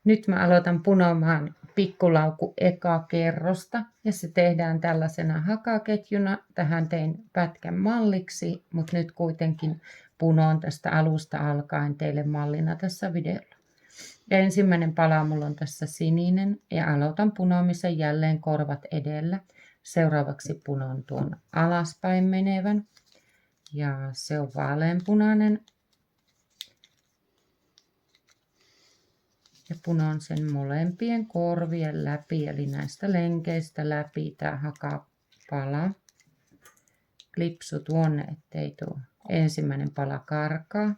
Nyt mä aloitan punomaan pikkulaukun ekaa kerrosta ja se tehdään tällaisena hakaketjuna. Tähän tein pätkän malliksi, mutta nyt kuitenkin punoon tästä alusta alkaen teille mallina tässä videolla. Ja ensimmäinen pala mulla on tässä sininen ja aloitan punoamisen jälleen korvat edellä. Seuraavaksi punon tuon alaspäin menevän ja se on vaaleanpunainen. Ja punon sen molempien korvien läpi, eli näistä lenkeistä läpi tää hakapala. Klipsu tuonne, ettei tuo ensimmäinen pala karkaa.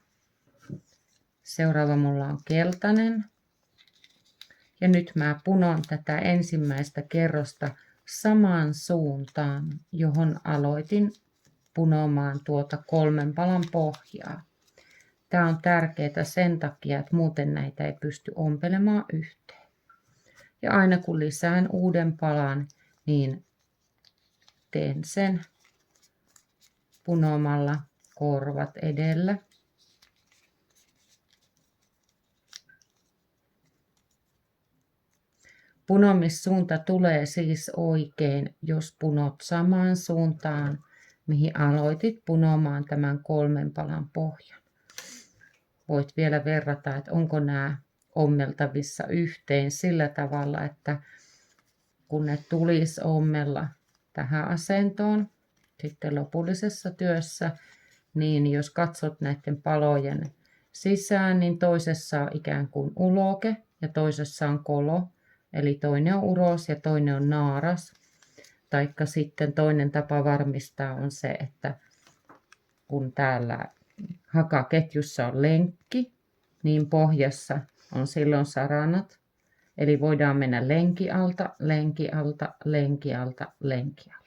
Seuraava mulla on keltainen. Ja nyt mä punon tätä ensimmäistä kerrosta samaan suuntaan, johon aloitin punomaan tuota 3 palan pohjaa. Tämä on tärkeää sen takia, että muuten näitä ei pysty ompelemaan yhteen. Ja aina kun lisään uuden palan, niin teen sen punomalla korvat edellä. Punomissuunta tulee siis oikein, jos punot samaan suuntaan, mihin aloitit punomaan tämän 3 palan pohjan. Voit vielä verrata, että onko nämä ommeltavissa yhteen sillä tavalla, että kun ne tulisi ommella tähän asentoon sitten lopullisessa työssä, niin jos katsot näiden palojen sisään, niin toisessa on ikään kuin uloke ja toisessa on kolo. Eli toinen on uros ja toinen on naaras. Taikka sitten toinen tapa varmistaa on se, että kun täällä hakaketjussa on lenkki, niin pohjassa on silloin saranat. Eli voidaan mennä lenki alta, lenki alta, lenki alta, lenki alta.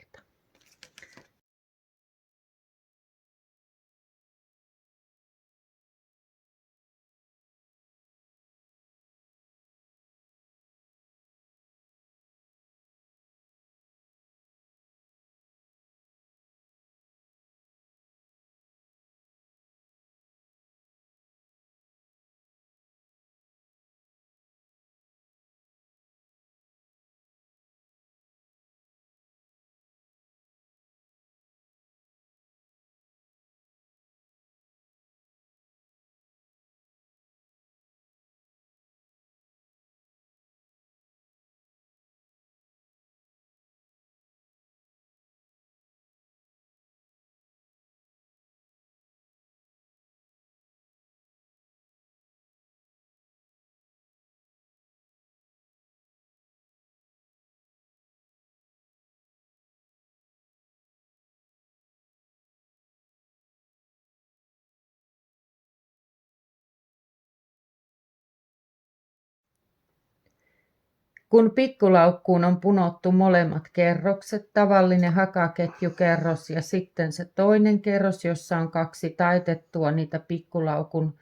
Kun pikkulaukkuun on punottu molemmat kerrokset, tavallinen hakaketjukerros ja sitten se toinen kerros, jossa on 2 taitettua niitä pikkulaukun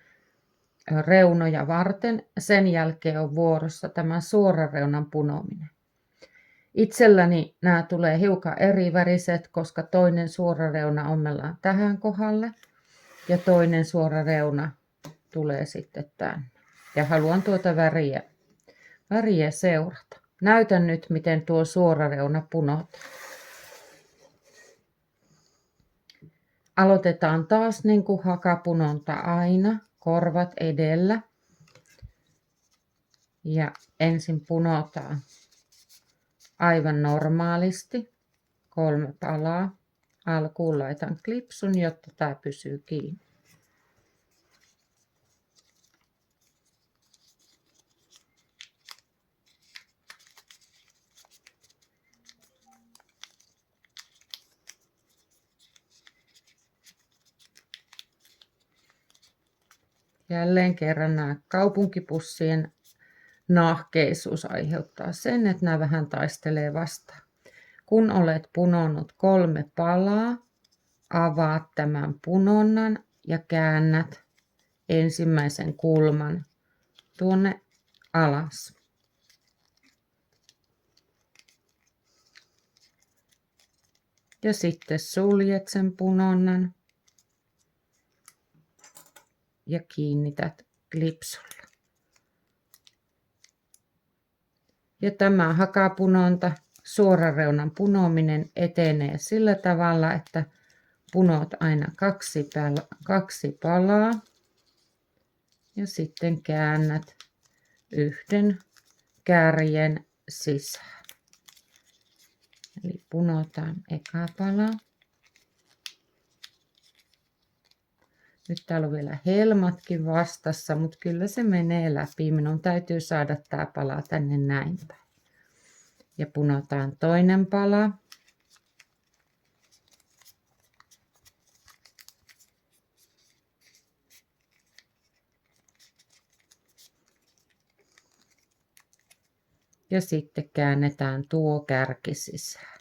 reunoja varten, sen jälkeen on vuorossa tämä suorareunan punominen. Itselläni nämä tulee hiukan eri väriset, koska toinen suorareuna ommellaan tähän kohdalle ja toinen suorareuna tulee sitten tänne. Ja haluan tuota väriä seurata. Näytän nyt, miten tuo suorareuna punotaan. Aloitetaan taas niin kuin hakapunonta aina, korvat edellä. Ja ensin punotaan aivan normaalisti 3 palaa. Alkuun laitan klipsun, jotta tämä pysyy kiinni. Jälleen kerran nämä kaupunkipussien nahkeisuus aiheuttaa sen, että nämä vähän taistelee vastaan. Kun olet punonnut 3 palaa, avaat tämän punonnan ja käännät ensimmäisen kulman tuonne alas. Ja sitten suljet sen punonnan ja kiinnität klipsulla. Ja tämä hakapunonta, suoran reunan punominen etenee sillä tavalla, että punot aina kaksi palaa ja sitten käännät yhden kärjen sisään. Eli punotaan eka pala. Nyt täällä on vielä helmatkin vastassa, mutta kyllä se menee läpi. Minun täytyy saada tämä pala tänne näin päin. Ja punotaan toinen pala. Ja sitten käännetään tuo kärki sisään.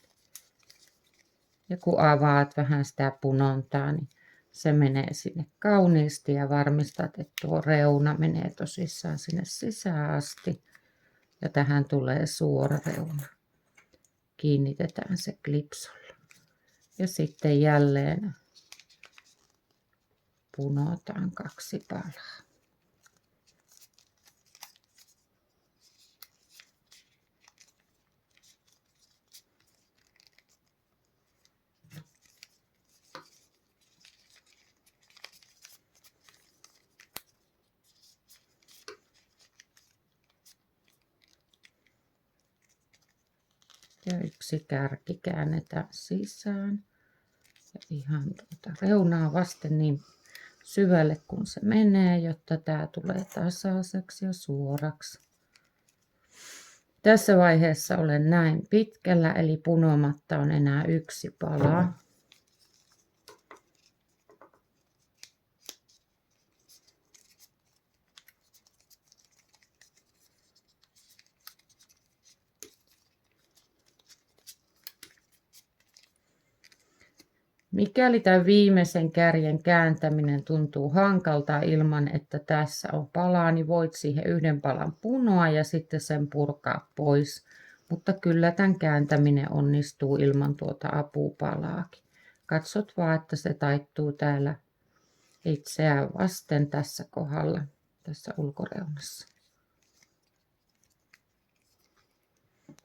Ja kun avaat vähän sitä punontaa, niin se menee sinne kauniisti ja varmistat, että tuo reuna menee tosissaan sinne sisään asti. Ja tähän tulee suora reuna. Kiinnitetään se klipsulla. Ja sitten jälleen punotaan kaksi palaa. Ja yksi kärki käännetään sisään. Ja ihan tuota reunaa vasten niin syvälle kun se menee, jotta tämä tulee tasaiseksi ja suoraksi. Tässä vaiheessa olen näin pitkällä, eli punomatta on enää yksi pala. Mikäli tämän viimeisen kärjen kääntäminen tuntuu hankalta ilman, että tässä on palaa, niin voit siihen yhden palan punoa ja sitten sen purkaa pois. Mutta kyllä tämän kääntäminen onnistuu ilman tuota apupalaakin. Katsot vaan, että se taittuu täällä itseään vasten tässä kohdalla, tässä ulkoreunassa.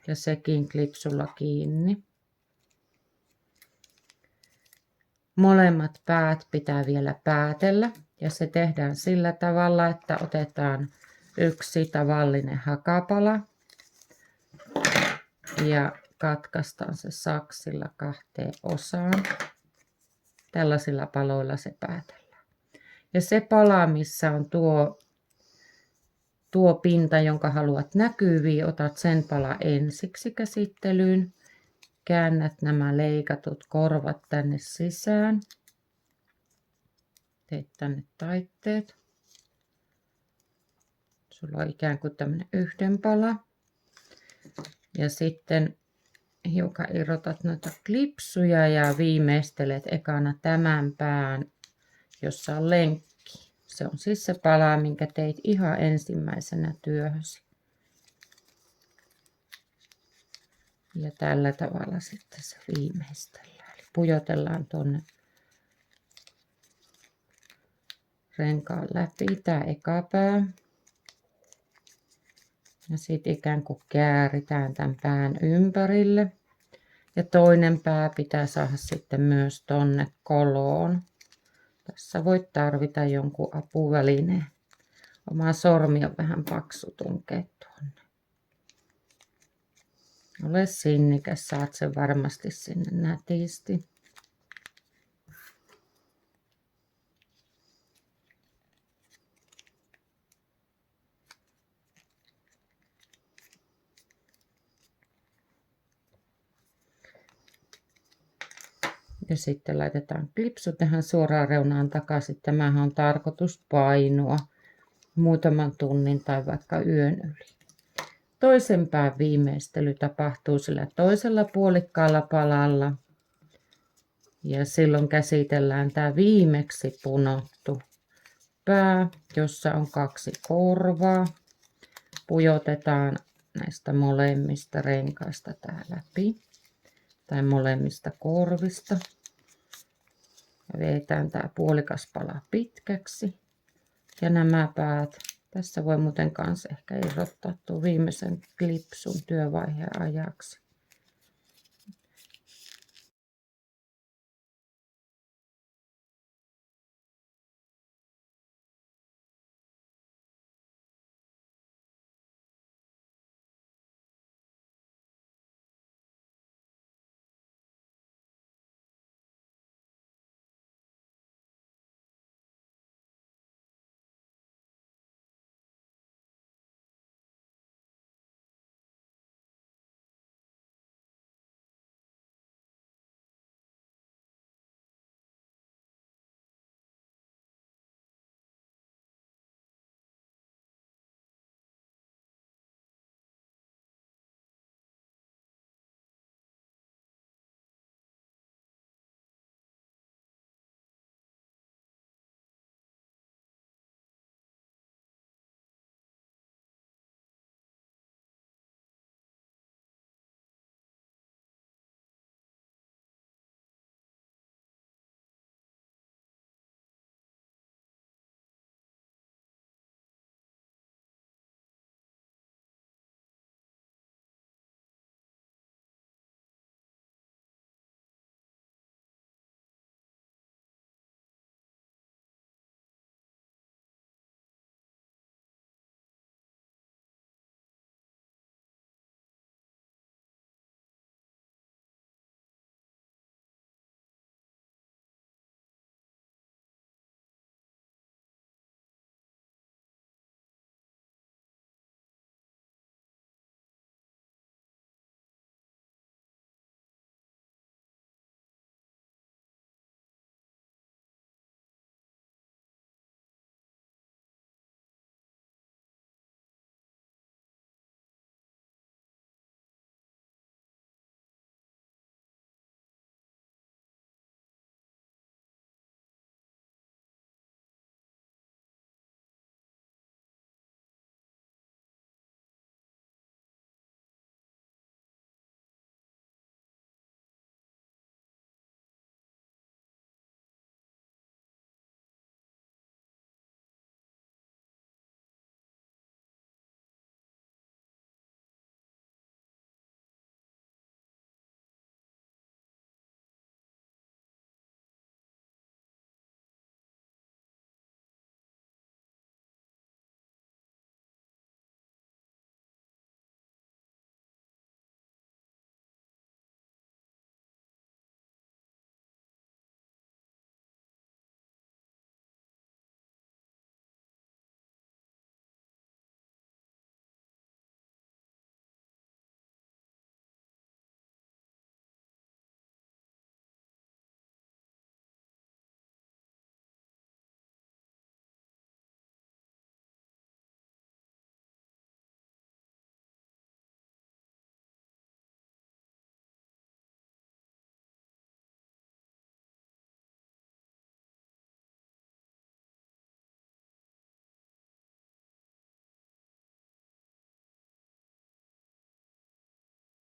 Ja sekin klipsulla kiinni. Molemmat päät pitää vielä päätellä ja se tehdään sillä tavalla, että otetaan yksi tavallinen hakapala ja katkaistaan se saksilla kahteen osaan. Tällaisilla paloilla se päätellään. Ja se pala, missä on tuo pinta, jonka haluat näkyviin, otat sen pala ensiksi käsittelyyn. Käännät nämä leikatut korvat tänne sisään. Teet tänne taitteet. Sulla on ikään kuin tämmöinen yhden pala. Ja sitten hiukan irrotat noita klipsuja ja viimeistelet ekana tämän pään, jossa on lenkki. Se on siis se pala, minkä teit ihan ensimmäisenä työhösi. Ja tällä tavalla sitten se viimeistellään. Eli pujotellaan tuonne renkaan läpi tämä eka pää. Ja sitten ikään kuin kääritään tämän pään ympärille. Ja toinen pää pitää saada sitten myös tonne koloon. Tässä voit tarvita jonkun apuvälineen. Oma sormi on vähän paksu tunkea tuonne. Ole sinnikäs, saat sen varmasti sinne nätisti. Ja sitten laitetaan klipsu tähän suoraan reunaan takaisin. Tämähän on tarkoitus painua muutaman tunnin tai vaikka yön yli. Toisen pään viimeistely tapahtuu sillä toisella puolikkaalla palalla. Ja silloin käsitellään tämä viimeksi punottu pää, jossa on kaksi korvaa. Pujotetaan näistä molemmista renkaista tää läpi. Tai molemmista korvista. Ja vedetään tämä puolikas pala pitkäksi. Ja nämä päät Tässä voi muuten kanssa ehkä irrottaa tuon viimeisen klipsun työvaiheen ajaksi.